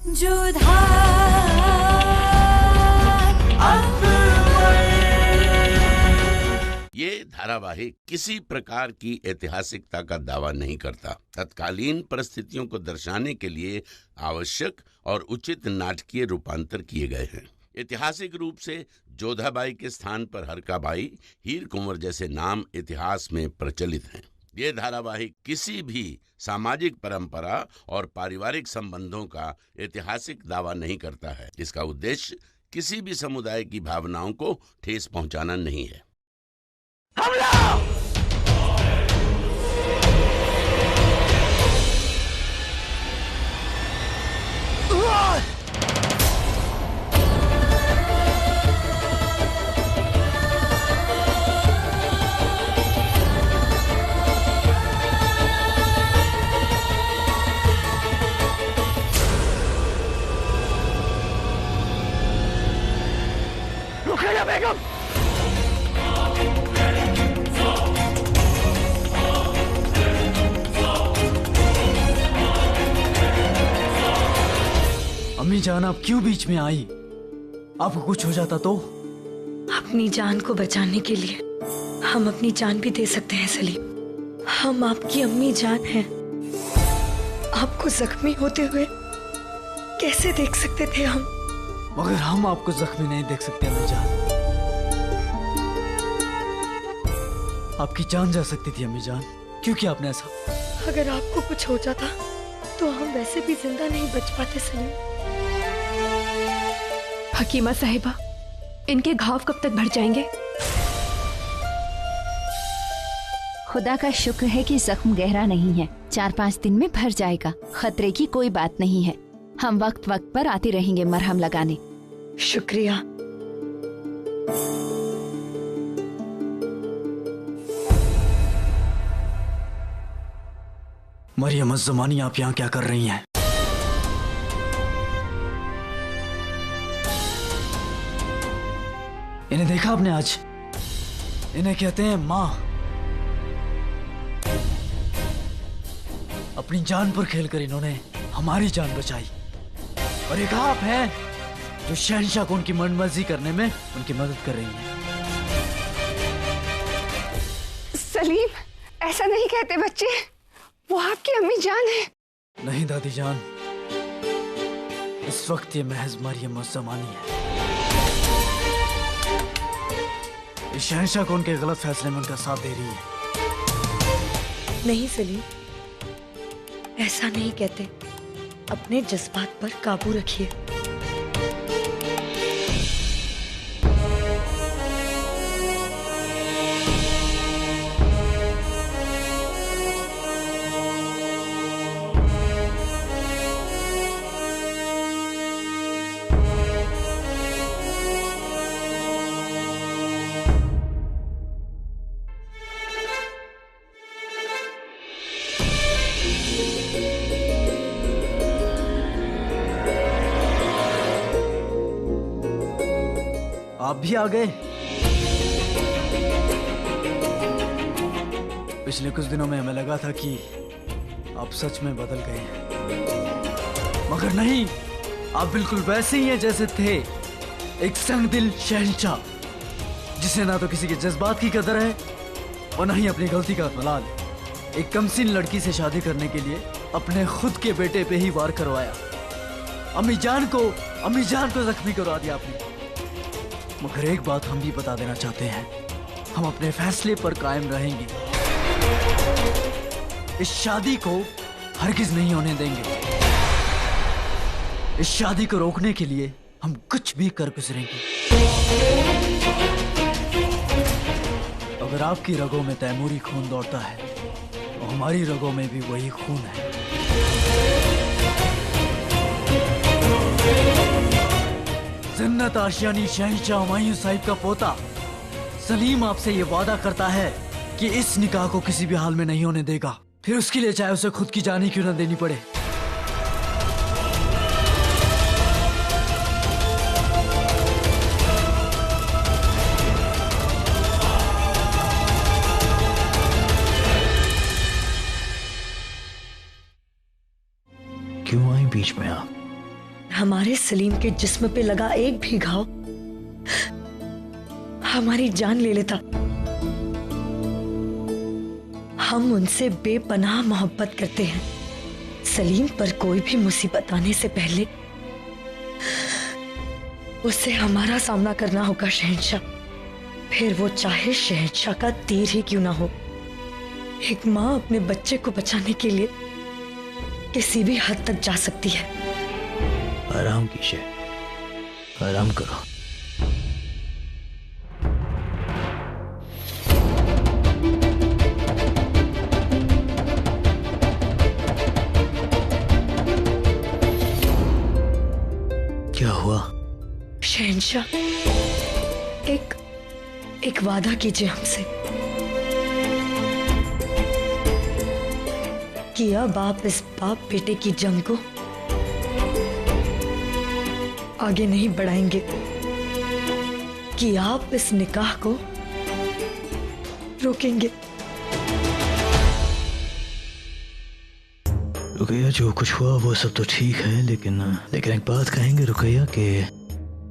जोधा ये धारावाहिक किसी प्रकार की ऐतिहासिकता का दावा नहीं करता। तत्कालीन परिस्थितियों को दर्शाने के लिए आवश्यक और उचित नाटकीय रूपांतर किए गए हैं। ऐतिहासिक रूप से जोधाबाई के स्थान पर हरकाबाई, हीर कुंवर जैसे नाम इतिहास में प्रचलित हैं। ये धारावाहिक किसी भी सामाजिक परंपरा और पारिवारिक संबंधों का ऐतिहासिक दावा नहीं करता है। इसका उद्देश्य किसी भी समुदाय की भावनाओं को ठेस पहुंचाना नहीं है। रुकिए बेगम। अम्मी जान, आप क्यों बीच में आई? आपको कुछ हो जाता तो? अपनी जान को बचाने के लिए हम अपनी जान भी दे सकते हैं सलीम। हम आपकी अम्मी जान हैं। आपको जख्मी होते हुए कैसे देख सकते थे हम? मगर हम आपको जख्मी नहीं देख सकते अम्मी जान। आपकी जान जा सकती थी अम्मी जान। क्यों किया आपने ऐसा? अगर आपको कुछ हो जाता तो हम वैसे भी जिंदा नहीं बच पाते सलीम। हकीमा साहिबा, इनके घाव कब तक भर जाएंगे? खुदा का शुक्र है कि जख्म गहरा नहीं है। 4-5 दिन में भर जाएगा। खतरे की कोई बात नहीं है। हम वक्त वक्त पर आते रहेंगे मरहम लगाने। शुक्रिया। मरियम अज़्ज़मानी, आप यहाँ क्या कर रही हैं? इन्हें देखा आपने आज? इन्हें कहते हैं माँ। अपनी जान पर खेलकर इन्होंने हमारी जान बचाई। और एक आप हैं जो शहंशाह को उनकी मनमर्जी करने में उनकी मदद कर रही हैं। सलीम, ऐसा नहीं कहते बच्चे। वो आपकी अम्मी जान है। नहीं दादी जान, इस वक्त ये महज मरियम अज़्ज़मानी है। इस शहंशाह को उनके गलत फैसले में उनका साथ दे रही है। नहीं सलीम, ऐसा नहीं कहते। अपने जज्बात पर काबू रखिए। आप भी आ गए। पिछले कुछ दिनों में हमें लगा था कि आप सच में बदल गए हैं, मगर नहीं, आप बिल्कुल वैसे ही हैं जैसे थे। एक संगदिल शहंशाह, जिसे ना तो किसी के जज्बात की कदर है और ना ही अपनी गलती का मलाल। एक कमसीन लड़की से शादी करने के लिए अपने खुद के बेटे पे ही वार करवाया। अम्मी जान को जख्मी करवा दिया आपने। मगर एक बात हम भी बता देना चाहते हैं, हम अपने फैसले पर कायम रहेंगे। इस शादी को हरगिज नहीं होने देंगे। इस शादी को रोकने के लिए हम कुछ भी कर गुजरेंगे। अगर आपकी रगों में तैमूरी खून दौड़ता है तो हमारी रगों में भी वही खून है। जन्नत आशियानी शहंशाह हुमायूं साहिब का पोता सलीम आपसे ये वादा करता है कि इस निकाह को किसी भी हाल में नहीं होने देगा, फिर उसके लिए चाहे उसे खुद की जान ही क्यों न देनी पड़े। क्यों आई बीच में आप? हमारे सलीम के जिस्म पे लगा एक भी घाव हमारी जान ले लेता। हम उनसे बेपनाह मोहब्बत करते हैं। सलीम पर कोई भी मुसीबत आने से पहले उससे हमारा सामना करना होगा शहंशाह, फिर वो चाहे शहंशाह का तीर ही क्यों ना हो। एक माँ अपने बच्चे को बचाने के लिए किसी भी हद तक जा सकती है। आराम कीजिए, आराम करो। क्या हुआ? शहंशाह, एक वादा कीजिए हमसे कि अब आप इस बाप बेटे की जंग को आगे नहीं बढ़ाएंगे, कि आप इस निकाह को रोकेंगे। रुकैया, जो कुछ हुआ वो सब तो ठीक है, लेकिन एक बात कहेंगे रुकैया कि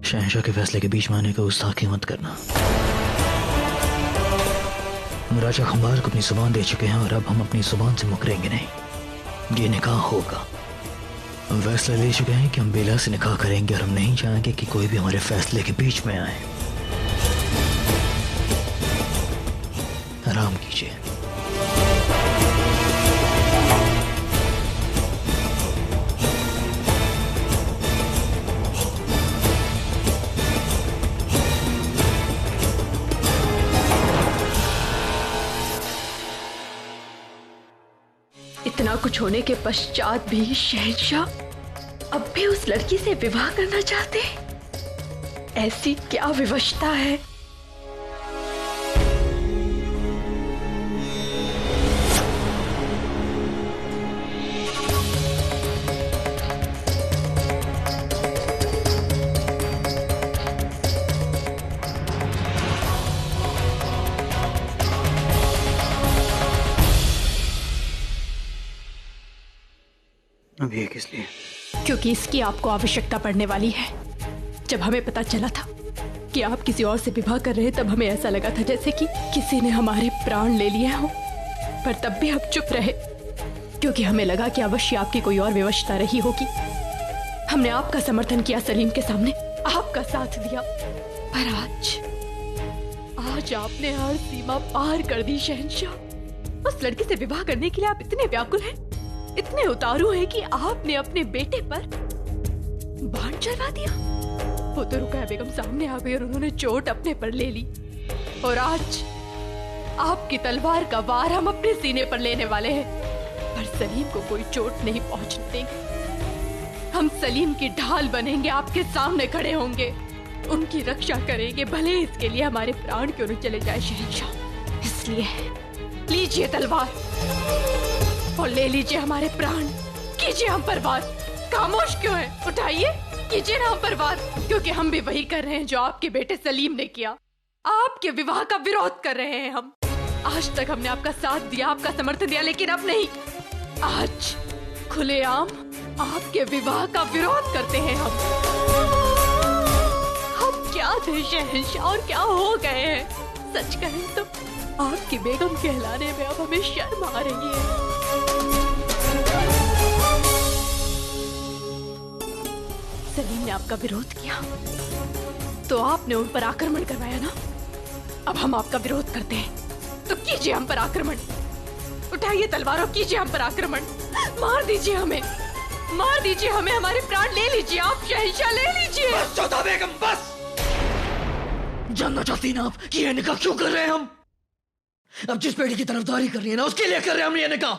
शहंशाह के फैसले के बीच में आने का गुस्ताखी मत करना। हम राजा खंबार को अपनी जुबान दे चुके हैं और अब हम अपनी जुबान से मुकरेंगे नहीं। ये निकाह होगा। हम फैसला ले चुके हैं कि हम बेला से निकाह करेंगे और हम नहीं चाहेंगे कि कोई भी हमारे फैसले के बीच में आए। आराम कीजिए। इतना कुछ होने के पश्चात भी शहंशाह अब भी उस लड़की से विवाह करना चाहते हैं? ऐसी क्या विवशता है? अब ये किस लिए? क्योंकि इसकी आपको आवश्यकता पड़ने वाली है। जब हमें पता चला था कि आप किसी और से विवाह कर रहे हैं, तब हमें ऐसा लगा था जैसे कि किसी ने हमारे प्राण ले लिए हों, पर तब भी हम चुप रहे क्योंकि हमें लगा कि अवश्य आपकी कोई और विवशता रही होगी। हमने आपका समर्थन किया सलीम के सामने, आपका साथ दिया, पर आज आपने हर सीमा पार कर दी शहंशाह। उस लड़की से विवाह करने के लिए आप इतने व्याकुल हैं, इतने उतारू हैं कि आपने अपने बेटे पर बाण चलवा दिया। वो तो रुकैया बेगम सामने आ गई और उन्होंने चोट अपने पर ले ली, और आज आपकी तलवार का वार हम अपने सीने पर लेने वाले हैं, पर सलीम को कोई चोट नहीं पहुंचने देंगे। हम सलीम की ढाल बनेंगे, आपके सामने खड़े होंगे, उनकी रक्षा करेंगे, भले इसके लिए हमारे प्राण क्यों न चले जाए शहंशाह। इसलिए लीजिए तलवार और ले लीजिए हमारे प्राण, कीजिए हम पर वार। खामोश क्यों है? उठाइए, कीजिए ना हम पर वार, क्योंकि हम भी वही कर रहे हैं जो आपके बेटे सलीम ने किया। आपके विवाह का विरोध कर रहे हैं हम। आज तक हमने आपका साथ दिया, आपका समर्थन दिया, लेकिन अब नहीं। आज खुलेआम आपके विवाह का विरोध करते हैं हम। क्या थे शहंशाह और क्या हो गए हैं? सच कहें तो आपकी बेगम कहलाने में अब हमें शर्म आ रही है। सलीम ने आपका विरोध किया तो आपने उन पर आक्रमण करवाया ना। अब हम आपका विरोध करते हैं तो कीजिए हम पर आक्रमण। उठाइए तलवार और कीजिए हम पर आक्रमण। मार दीजिए हमें, मार दीजिए हमें, हमारे प्राण ले लीजिए आप शहंशाह, ले लीजिए। बस चौथा बेगम, बस। जानना चाहती ना आप कि ये निकाह क्यों कर रहे हैं हम? अब जिस बेटी की तरफदारी कर रही है ना, उसके लिए कर रहे हैं हम ये निकाह।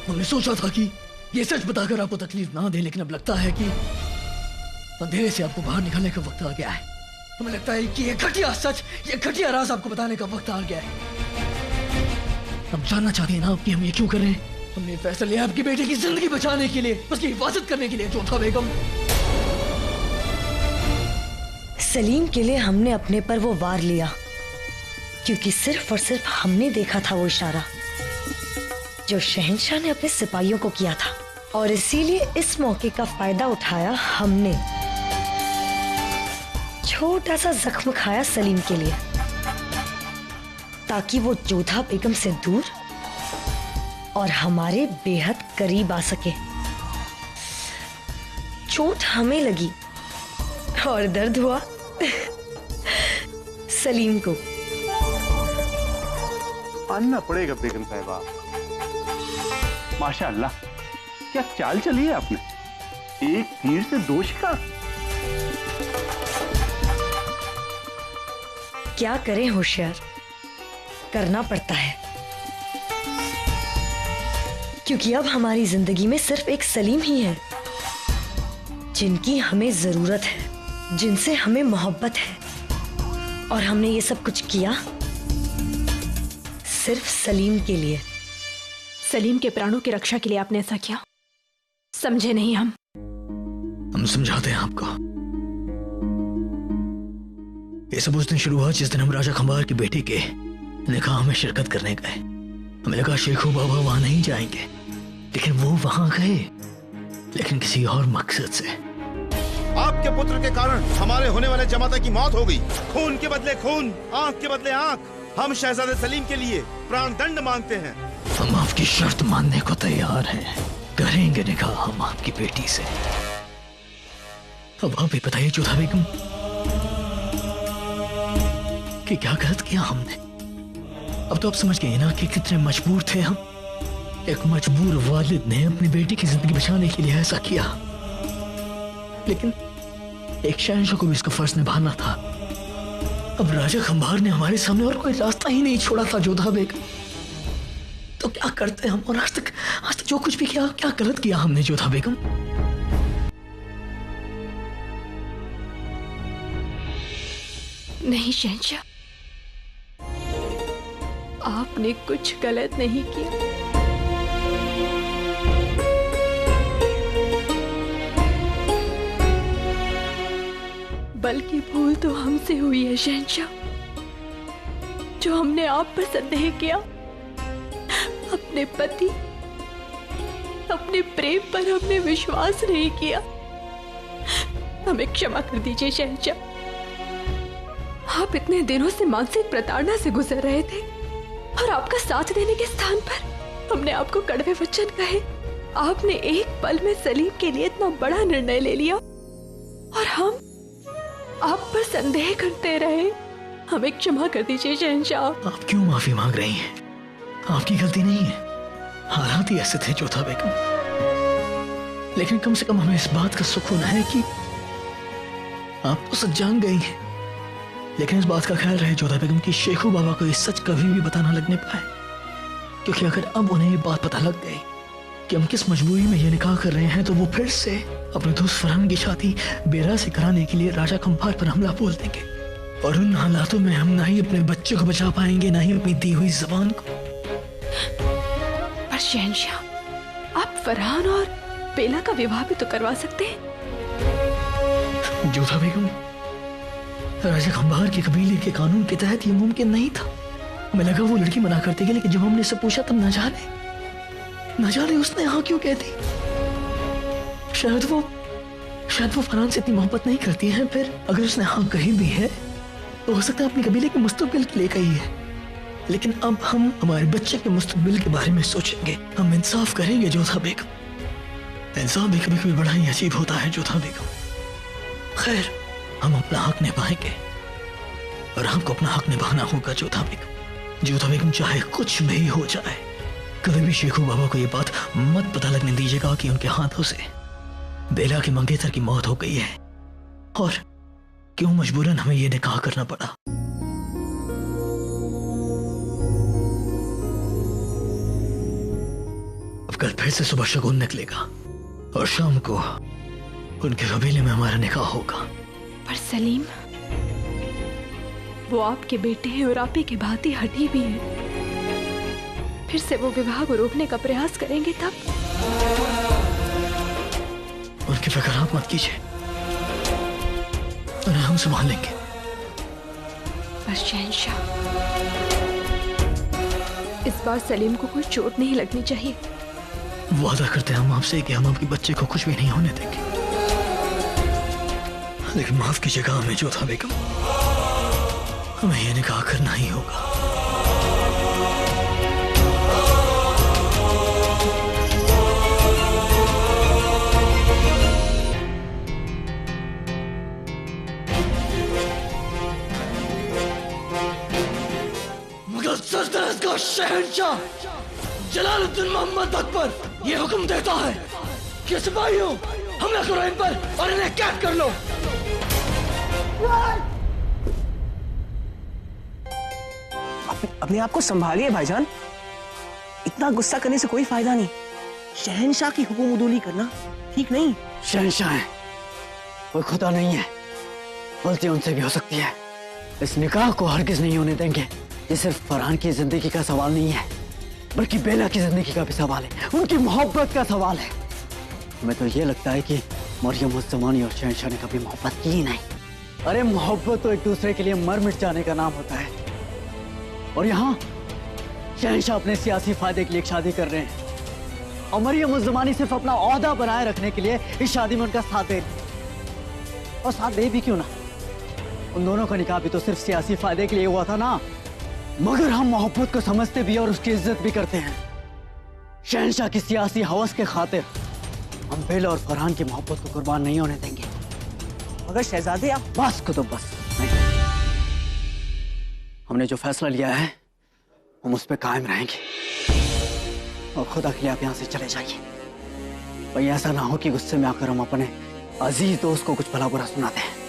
हमने सोचा था कि ये सच बताकर आपको तकलीफ ना दे, लेकिन अब लगता है कि अंधेरे से आपको बाहर निकलने का वक्त आ गया है। हमें लगता है कि ये घटिया सच, ये घटिया राज आपको बताने का वक्त आ गया है। हम जानना चाहते हैं ना कि हम ये क्यों कर रहे हैं। हमने फैसला लिया आपकी बेटे की जिंदगी बचाने के लिए, उसकी हिफाजत करने के लिए। चौथा बेगम, सलीम के लिए हमने अपने पर वो वार लिया क्योंकि सिर्फ और सिर्फ हमने देखा था वो इशारा जो शहंशाह ने अपने सिपाहियों को किया था, और इसीलिए इस मौके का फायदा उठाया हमने। छोटा सा जख्म खाया सलीम के लिए, ताकि वो जोधा बेगम से दूर और हमारे बेहद करीब आ सके। चोट हमें लगी और दर्द हुआ सलीम को। मानना पड़ेगा बेगम साहिबा, माशाअल्लाह क्या चाल चली है आपने, एक तीर से दो शिकार। क्या करें होशियार, करना पड़ता है, क्योंकि अब हमारी जिंदगी में सिर्फ एक सलीम ही है जिनकी हमें जरूरत है, जिनसे हमें मोहब्बत है। और हमने ये सब कुछ किया सिर्फ सलीम के लिए। सलीम के प्राणों की रक्षा के लिए आपने ऐसा किया, समझे नहीं हम समझाते हैं आपको। ये सब उस दिन शुरू हुआ जिस दिन हम राजा खंबार की बेटी के निकाह में शिरकत करने गए। हमें लगा शेखू बाबा वहां नहीं जाएंगे, लेकिन वो वहां गए, लेकिन किसी और मकसद से। आपके पुत्र के कारण हमारे होने वाले जमाता की मौत हो गई। खून के बदले खून, आंख के बदले आंख। हम शहजादे सलीम के लिए प्राण दंड मांगते हैं। हम आपकी शर्त मानने को तैयार हैं, करेंगे निकाह हम आपकी बेटी से। अब आप ही बताइए जोधा बेगम कि क्या गलत किया हमने। अब तो आप समझ गए ना कि कितने मजबूर थे हम। एक मजबूर वालिद ने अपनी बेटी की जिंदगी बचाने के लिए ऐसा किया, लेकिन एक शहंशाह को भी इसका फर्ज निभाना था। अब राजा खंबार ने हमारे सामने और कोई रास्ता ही नहीं छोड़ा था जोधा बेगम। तो क्या करते हम, और आज तक जो कुछ भी किया, क्या गलत किया हमने जोधा बेगम। नहीं शहंशाह, आपने कुछ गलत नहीं किया। बल्कि भूल तो हमसे हुई है शहंशाह, जो हमने आप पर संदेह किया। अपने पति, अपने प्रेम पर हमने विश्वास नहीं किया। हमें क्षमा कर दीजिए शहंशाह। आप इतने दिनों से मानसिक प्रताड़ना से गुजर रहे थे, और आपका साथ देने के स्थान पर हमने आपको कड़वे वचन कहे। आपने एक पल में सलीम के लिए इतना बड़ा निर्णय ले लिया, और हम आप पर संदेह करते रहे। हमें क्षमा कर दीजिए शहंशाह। आप क्यों माफी मांग रही हैं? आपकी गलती नहीं है, हालात ही ऐसे थे जोधा बेगम। लेकिन कम से कम हमें इस बात का सुकून है कि आप तो सच जान गई हैं। लेकिन इस बात का ख्याल रहे जोधा बेगम कि शेखू बाबा को ये सच कभी भी पता ना लगने पाए, क्योंकि अगर अब उन्हें ये बात पता लग गई कि हम किस मजबूरी में ये निकाह कर रहे हैं, तो वो फिर से अपने दोस्त फरहान की शादी बेरा से कराने के लिए राजा खंबार पर हमला बोल देंगे। और उन हालातों में हम ना ही अपने बच्चे को बचा पाएंगे, ना ही अपनी दी हुई जबान को। पर शहंशाह, आप फरहान और बेला का विवाह भी तो करवा सकते हैं। जोधा बेगम, राजा खंबार के कबीले के कानून के तहत ये मुमकिन नहीं था। हमें लगा वो लड़की मना कर देगी, लेकिन जब हमने सब पूछा तब न जाने उसने हाँ क्यों कहती। शायद वो फरहान से इतनी मोहब्बत नहीं करती है। फिर अगर उसने हाँ कही भी है तो हो सकता है अपने कबीले के मुस्तकबिल के लिए कही है। लेकिन अब हम हमारे बच्चे के मुस्तकबिल के बारे में सोचेंगे, हम इंसाफ करेंगे जोधा बेगम। इंसाफ भी कभी कभी बड़ा ही अजीब होता है जोधा बेगम। खैर, हम अपना हक निभाएंगे, और हमको अपना हक निभाना होगा जोधा बेगम। जोधा बेगम, चाहे कुछ भी हो जाए, कभी भी शेखू बाबा को ये बात मत पता लगने दीजिएगा कि उनके हाथों से बेला के मंगेतर की मौत हो गई है, और क्यों मजबूरन हमें ये निकाह करना पड़ा। अब कल फिर से सुबह शगुन निकलेगा, और शाम को उनके कबीले में हमारा निकाह होगा। पर सलीम, वो आपके बेटे हैं और आप ही के भांति हठी भी हैं। फिर से वो विवाह को रोकने का प्रयास करेंगे तब। उनकी फिक्र आप मत कीजिए, उन्हें हम संभालेंगे। बस शहंशाह, इस बार सलीम को कोई चोट नहीं लगनी चाहिए। वादा करते हैं हम आपसे कि हम आपके बच्चे को कुछ भी नहीं होने देंगे, लेकिन माफ कीजिएगा हमें जोधा बेगम, हमें ये निकाह करना ही होगा। मुगल सल्तनत का शहंशाह जलालुद्दीन मोहम्मद अकबर ये हुक्म देता है कि सिपाहियों हमला करो इन पर और इन्हें कैद कर लो। अपने आप को संभालिए भाईजान, इतना गुस्सा करने से कोई फायदा नहीं। शहंशाह की हुक्म उदूली करना ठीक नहीं। शहंशाह है, कोई खुदा नहीं है, गलती उनसे भी हो सकती है। इस निकाह को हरगिज नहीं होने देंगे। ये सिर्फ फरहान की जिंदगी का सवाल नहीं है, बल्कि बेला की जिंदगी का भी सवाल है, उनकी मोहब्बत का सवाल है। हमें तो ये लगता है कि मरियम उस ज़मानी और शहंशाह ने कभी मोहब्बत की ही नहीं। अरे मोहब्बत तो एक दूसरे के लिए मर मिट जाने का नाम होता है, और यहाँ शहंशाह अपने सियासी फायदे के लिए शादी कर रहे हैं और मरियम उस ज़मानी सिर्फ अपना ओहदा बनाए रखने के लिए इस शादी में उनका साथ दे रही है। और साथ दे भी क्यों ना, उन दोनों का निकाह भी तो सिर्फ सियासी फायदे के लिए हुआ था ना। मगर हम मोहब्बत को समझते भी और उसकी इज्जत भी करते हैं। शहंशाह की सियासी हवस के खातिर हम बेला और फरहान की मोहब्बत को कुर्बान नहीं होने देंगे। मगर शहजादे आप बस को तो बस नहीं। हमने जो फैसला लिया है हम उस पर कायम रहेंगे, और खुदा के लिए आप यहाँ से चले जाइए। भाई ऐसा ना हो कि गुस्से में आकर हम अपने अजीज दोस्त को कुछ भला बुरा सुनाते हैं।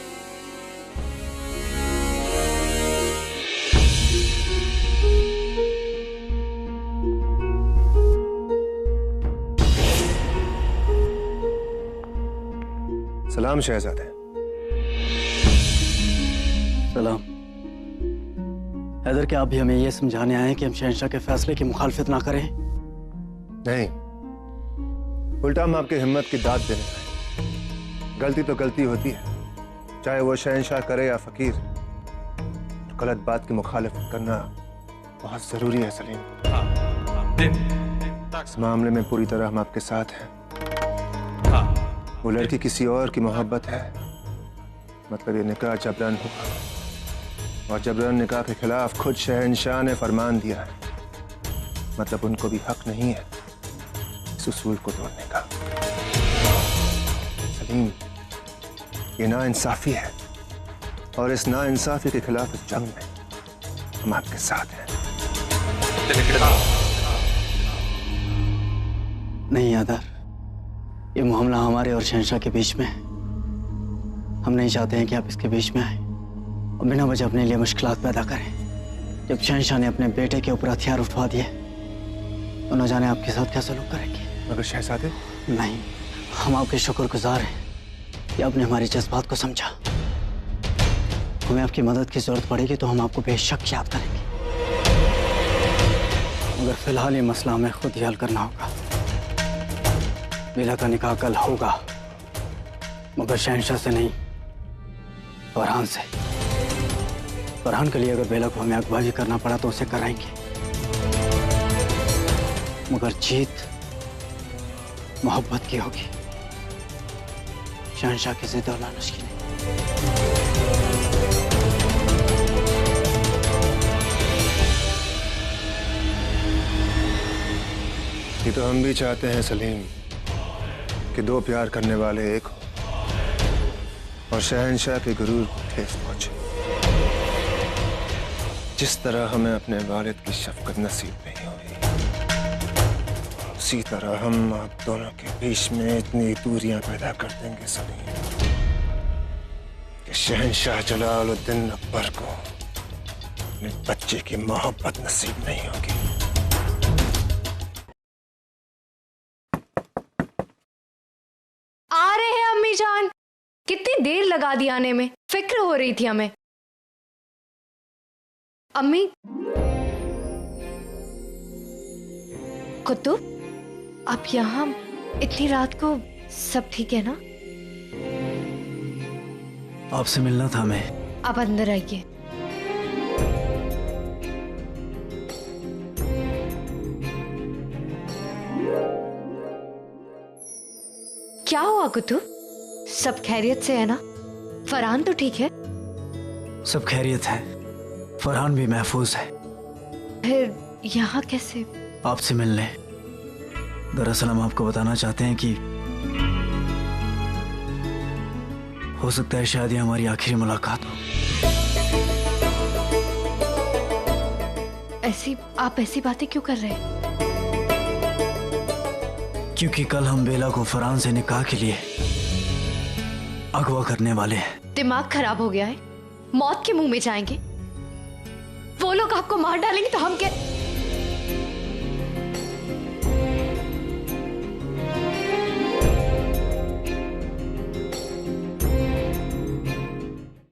सलाम शहजादे। सलाम। हैदर, क्या आप भी हमें ये समझाने आए हैं कि हम शहंशाह के फैसले की मुखालफत ना करें? नहीं, उल्टा हम आपकी हिम्मत की दाद देने आए। गलती तो गलती होती है, चाहे वो शहंशाह करे या फकीर। तो गलत बात की मुखालफत करना बहुत जरूरी है सलीम। इस मामले में पूरी तरह हम आपके साथ हैं। वो लड़की किसी और की मोहब्बत है, मतलब ये निकाह जबरन हुआ, और जबरन निकाह के खिलाफ खुद शहंशाह ने फरमान दिया है। मतलब उनको भी हक नहीं है इस उसूल को तोड़ने का। सलीम, ये नाइंसाफी है, और इस नाइंसाफी के खिलाफ इस जंग में हम आपके साथ हैं। नहीं यादर, ये मामला हमारे और शहंशाह के बीच में है। हम नहीं चाहते हैं कि आप इसके बीच में आए और बिना वजह अपने लिए मुश्किलात पैदा करें। जब शहंशाह ने अपने बेटे के ऊपर हथियार उठवा दिए तो न जाने आपके साथ क्या सलूक करेंगे। मगर शहजादे, नहीं, हम आपके शुक्रगुजार हैं कि आपने हमारी जज्बात को समझा। हमें आपकी मदद की जरूरत पड़ेगी तो हम आपको बेशक याद करेंगे, मगर फिलहाल ये मसला हमें खुद ही हल करना होगा। बेला का निकाह कल होगा, मगर शहंशाह से नहीं, फरहान से। फरहान के लिए अगर बेला को हमें अगवा भी करना पड़ा तो उसे कराएंगे, मगर जीत मोहब्बत की होगी, शहंशाह की जिद और लालच की नहीं। ये तो हम भी चाहते हैं सलीम कि दो प्यार करने वाले एक हो और शहंशाह के गुरूर को ठेस पहुंचे। जिस तरह हमें अपने वालिद की शफकत नसीब नहीं हुई, उसी तरह हम आप दोनों के बीच में इतनी दूरियां पैदा कर देंगे सलीम कि शहंशाह जलालुद्दीन अकबर को अपने बच्चे की मोहब्बत नसीब नहीं होगी। आ रहे हैं अम्मी जान। कितनी देर लगा दी आने में, फिक्र हो रही थी हमें। अम्मी, कुतुब, आप यहाँ इतनी रात को? सब ठीक है ना? आपसे मिलना था हमें। आप अंदर आइए। क्या हुआ कुतुब? सब खैरियत से है ना? फरहान तो ठीक है? सब खैरियत है, फरहान भी महफूज है। फिर यहाँ कैसे? आपसे मिलने। दरअसल हम आपको बताना चाहते हैं कि हो सकता है शायद ये हमारी आखिरी मुलाकात हो। आप ऐसी बातें क्यों कर रहे हैं? क्योंकि कल हम बेला को फरहान से निकाह के लिए अगवा करने वाले हैं। दिमाग खराब हो गया है? मौत के मुंह में जाएंगे? वो लोग आपको मार डालेंगे तो हम क्या?